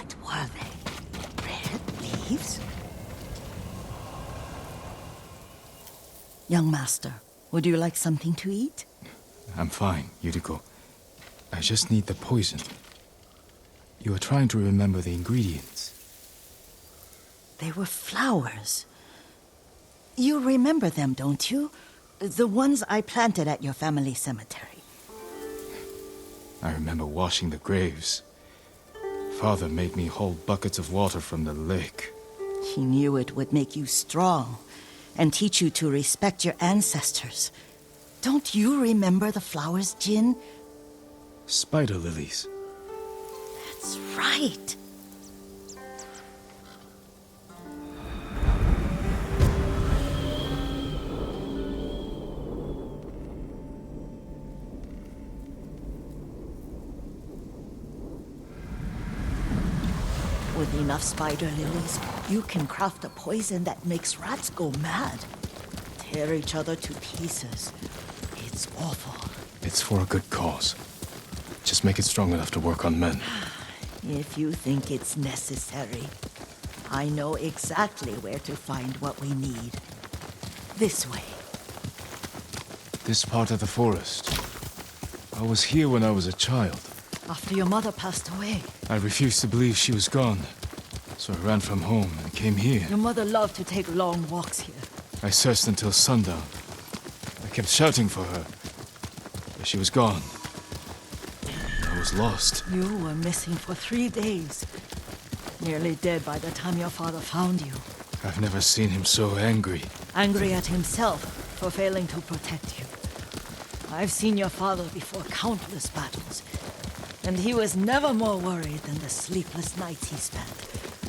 What were they? Red leaves? Young master, would you like something to eat? I'm fine, Yuriko. I just need the poison. You are trying to remember the ingredients. They were flowers. You remember them, don't you? The ones I planted at your family cemetery. I remember washing the graves. Father made me hold buckets of water from the lake. He knew it would make you strong and teach you to respect your ancestors. Don't you remember the flowers, Jin? Spider lilies. That's right. With enough spider lilies, you can craft a poison that makes rats go mad. Tear each other to pieces. It's awful. It's for a good cause. Just make it strong enough to work on men. If you think it's necessary, I know exactly where to find what we need. This way. This part of the forest. I was here when I was a child. After your mother passed away. I refused to believe she was gone. So I ran from home and came here. Your mother loved to take long walks here. I searched until sundown. I kept shouting for her. But she was gone. I was lost. You were missing for 3 days. Nearly dead by the time your father found you. I've never seen him so angry. Angry at himself for failing to protect you. I've seen your father before countless battles. And he was never more worried than the sleepless nights he spent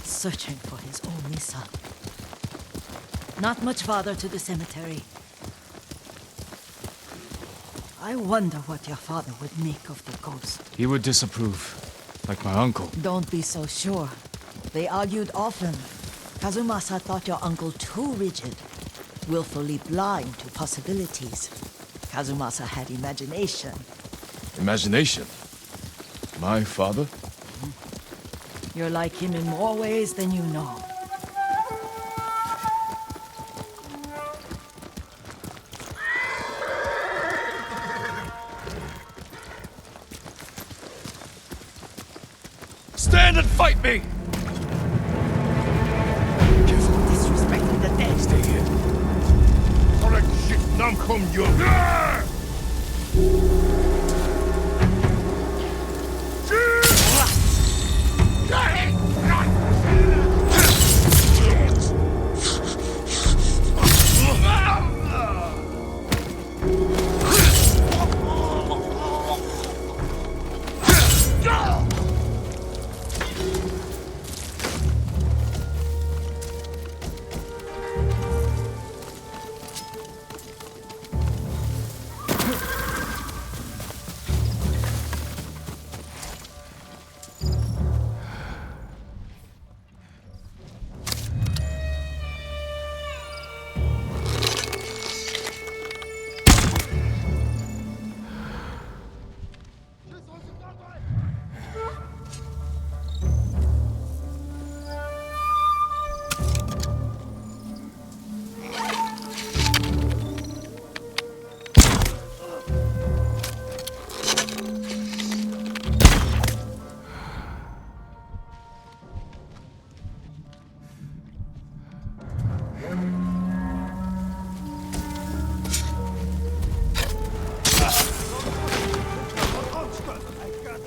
searching for his only son. Not much farther to the cemetery. I wonder what your father would make of the ghost. He would disapprove, like my uncle. Don't be so sure. They argued often. Kazumasa thought your uncle too rigid, willfully blind to possibilities. Kazumasa had imagination. Imagination? My father? You're like him in more ways than you know. Stand and fight me! Careful disrespecting the dead. Stay here. Correct shit, nam kom yo.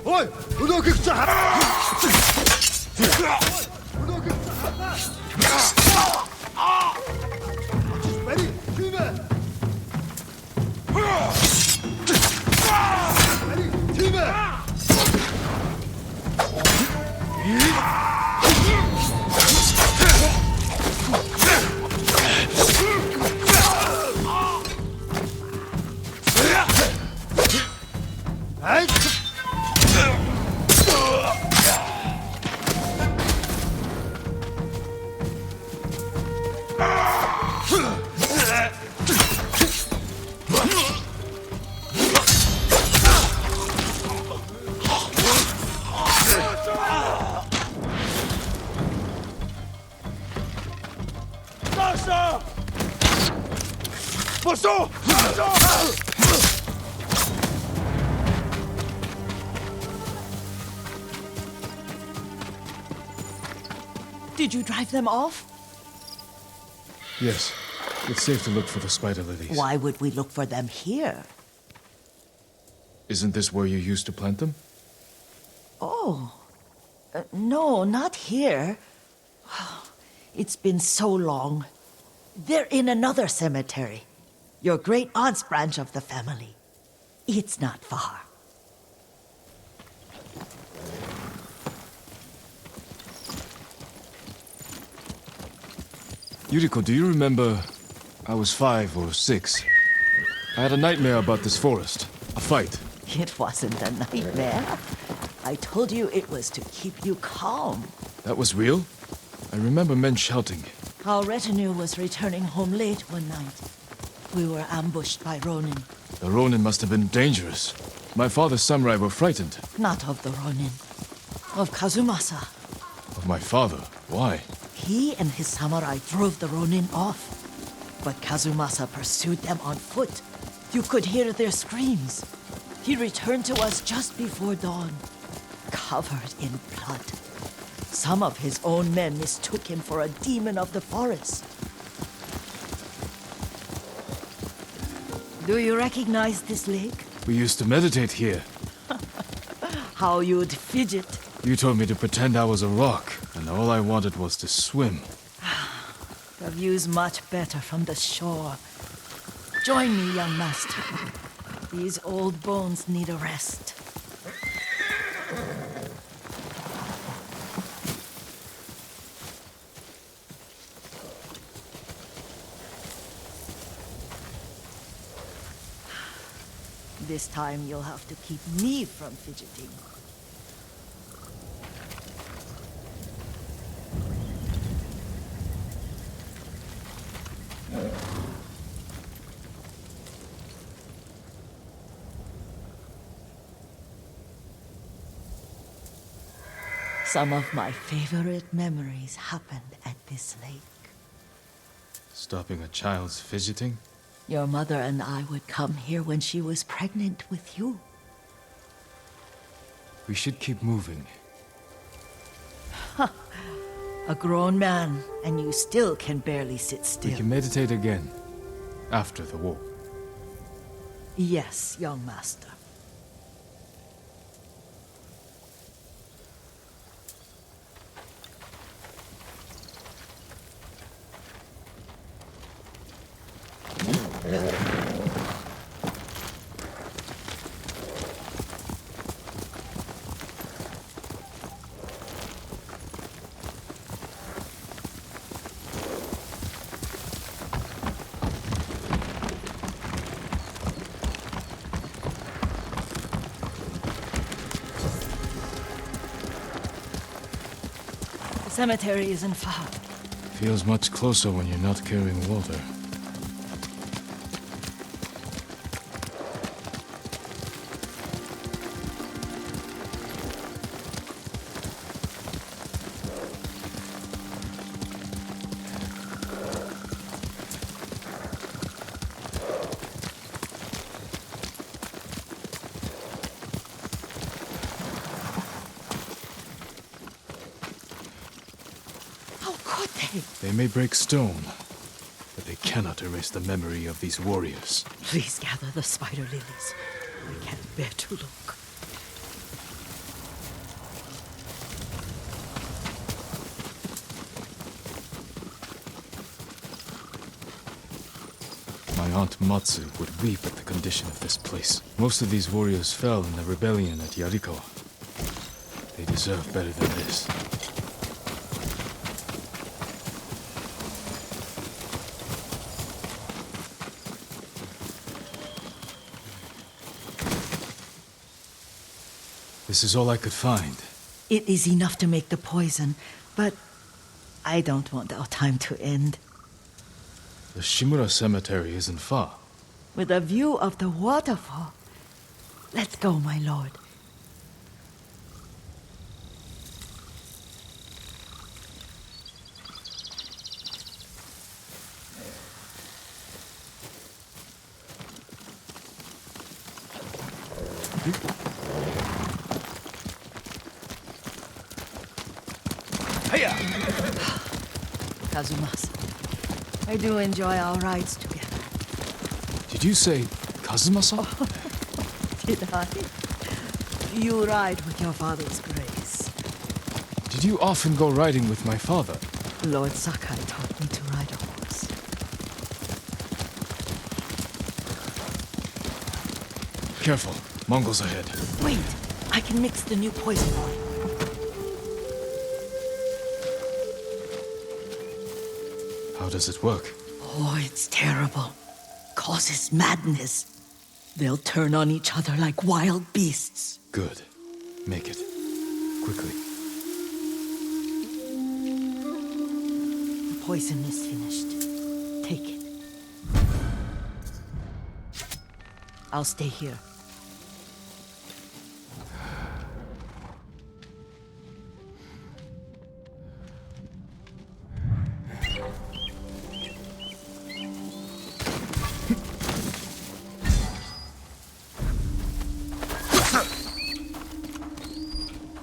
Ой, өнөөгч Бери, тиймэ. Бери, тиймэ. Dosso! Did you drive them off? Yes. It's safe to look for the spider lilies. Why would we look for them here? Isn't this where you used to plant them? Oh. No, not here. It's been so long. They're in another cemetery. Your great aunt's branch of the family. It's not far. Yuriko, do you remember? I was 5 or 6. I had a nightmare about this forest. A fight. It wasn't a nightmare. I told you it was to keep you calm. That was real? I remember men shouting. Our retinue was returning home late one night. We were ambushed by Ronin. The Ronin must have been dangerous. My father's samurai were frightened. Not of the Ronin. Of Kazumasa. Of my father? Why? He and his samurai drove the Ronin off. But Kazumasa pursued them on foot. You could hear their screams. He returned to us just before dawn, covered in blood. Some of his own men mistook him for a demon of the forest. Do you recognize this lake? We used to meditate here. How you'd fidget. You told me to pretend I was a rock, and all I wanted was to swim. The view's much better from the shore. Join me, young master. These old bones need a rest. This time you'll have to keep me from fidgeting. Some of my favorite memories happened at this lake. Stopping a child's fidgeting? Your mother and I would come here when she was pregnant with you. We should keep moving. A grown man, and you still can barely sit still. We can meditate again. After the war. Yes, young master. The cemetery isn't far. Feels much closer when you're not carrying water. How could they? They may break stone, but they cannot erase the memory of these warriors. Please gather the spider lilies. I can't bear to look. My aunt Matsu would weep at the condition of this place. Most of these warriors fell in the rebellion at Yarikawa. They deserve better than this. This is all I could find. It is enough to make the poison, but I don't want our time to end. The Shimura Cemetery isn't far. With a view of the waterfall. Let's go, my lord. Hiya! Kazumasa, I do enjoy our rides together. Did you say Kazuma-san? Did I? You ride with your father's grace. Did you often go riding with my father? Lord Sakai taught me to ride a horse. Careful, Mongols ahead. Wait, I can mix the new poison oil. How does it work? Oh, it's terrible. Causes madness. They'll turn on each other like wild beasts. Good. Make it. Quickly. The poison is finished. Take it. I'll stay here.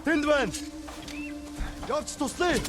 Тэндвэн! Явж туслая!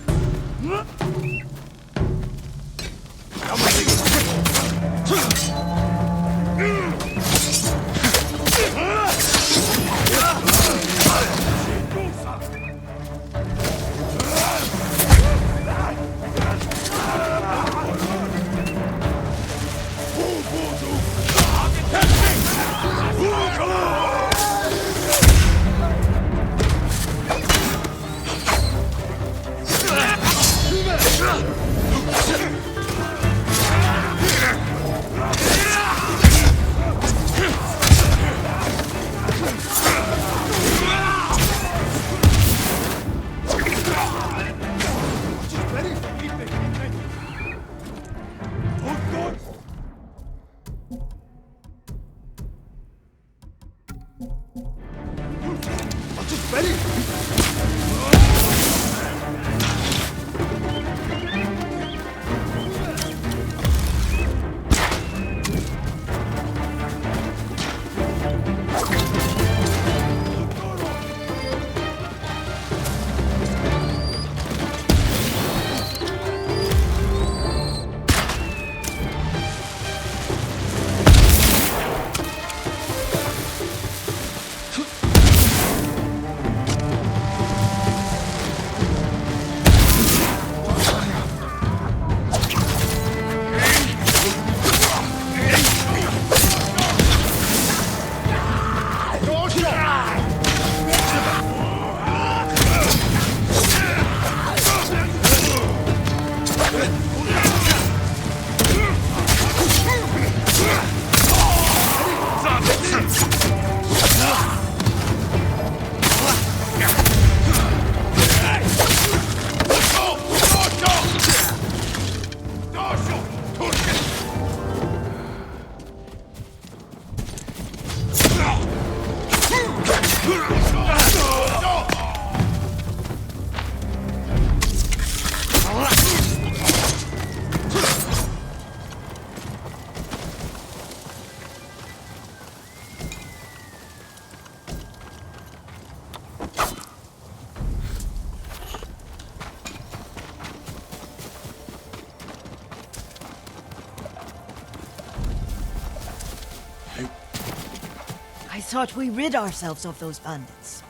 I thought we rid ourselves of those bandits.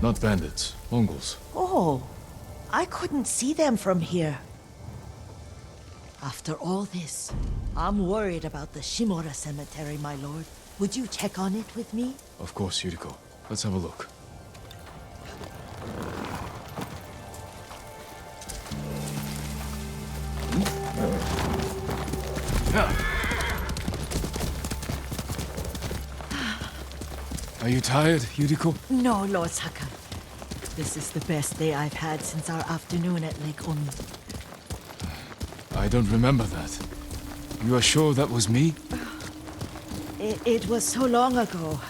Not bandits, Mongols. Oh, I couldn't see them from here. After all this, I'm worried about the Shimura cemetery, my lord. Would you check on it with me? Of course, Yuriko. Let's have a look. Are you tired, Yuriko? No, Lord Sakai. This is the best day I've had since our afternoon at Lake Oni. I don't remember that. You are sure that was me? It was so long ago.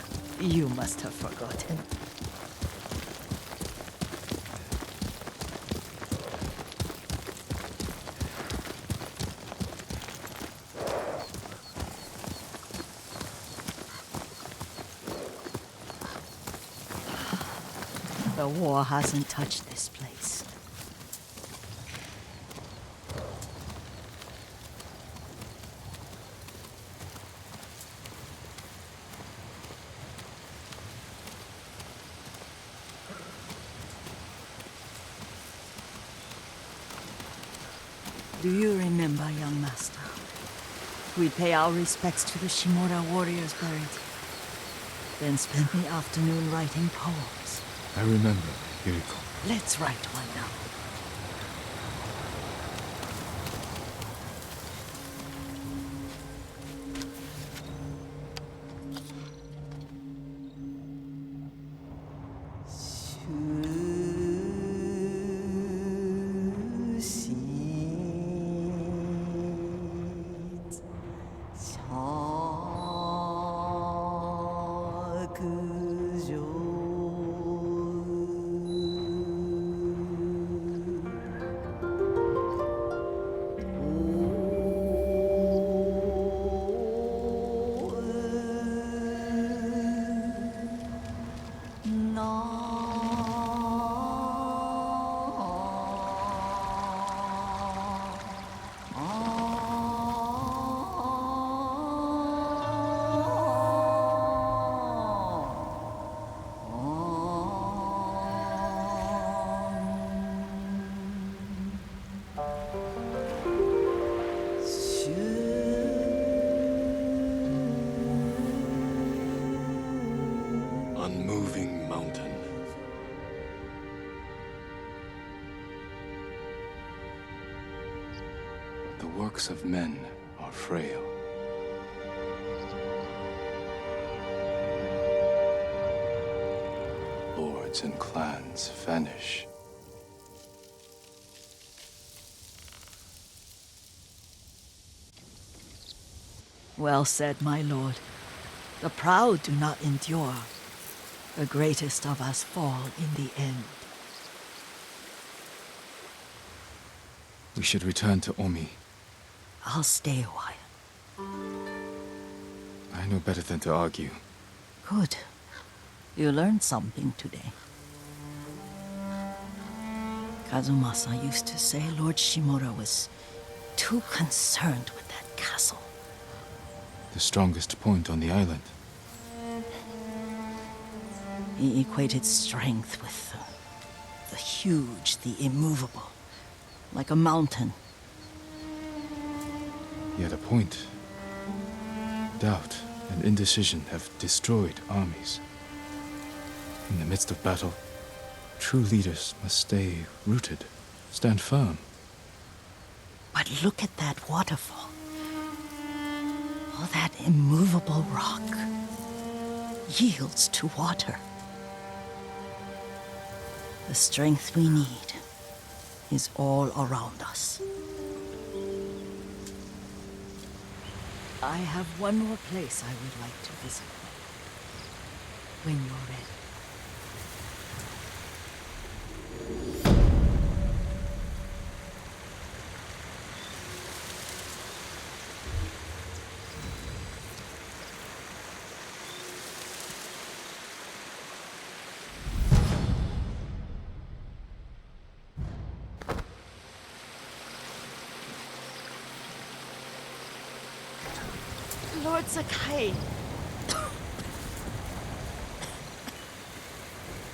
You must have forgotten. The war hasn't touched this place. Do you remember, young master? We'd pay our respects to the Shimura warriors buried here, then spend the afternoon writing poems. I remember, Yuriko. Let's write one now. Unmoving mountain. The works of men are frail. Lords and clans vanish. Well said, my lord. The proud do not endure. The greatest of us fall in the end. We should return to Omi. I'll stay a while. I know better than to argue. Good. You learned something today. Kazumasa used to say Lord Shimura was too concerned with that castle. The strongest point on the island. He equated strength with the huge, the immovable, like a mountain. Yet a point. Doubt and indecision have destroyed armies. In the midst of battle, true leaders must stay rooted, stand firm. But look at that waterfall. All that immovable rock yields to water. The strength we need is all around us. I have one more place I would like to visit. When you're ready. Lord Sakai,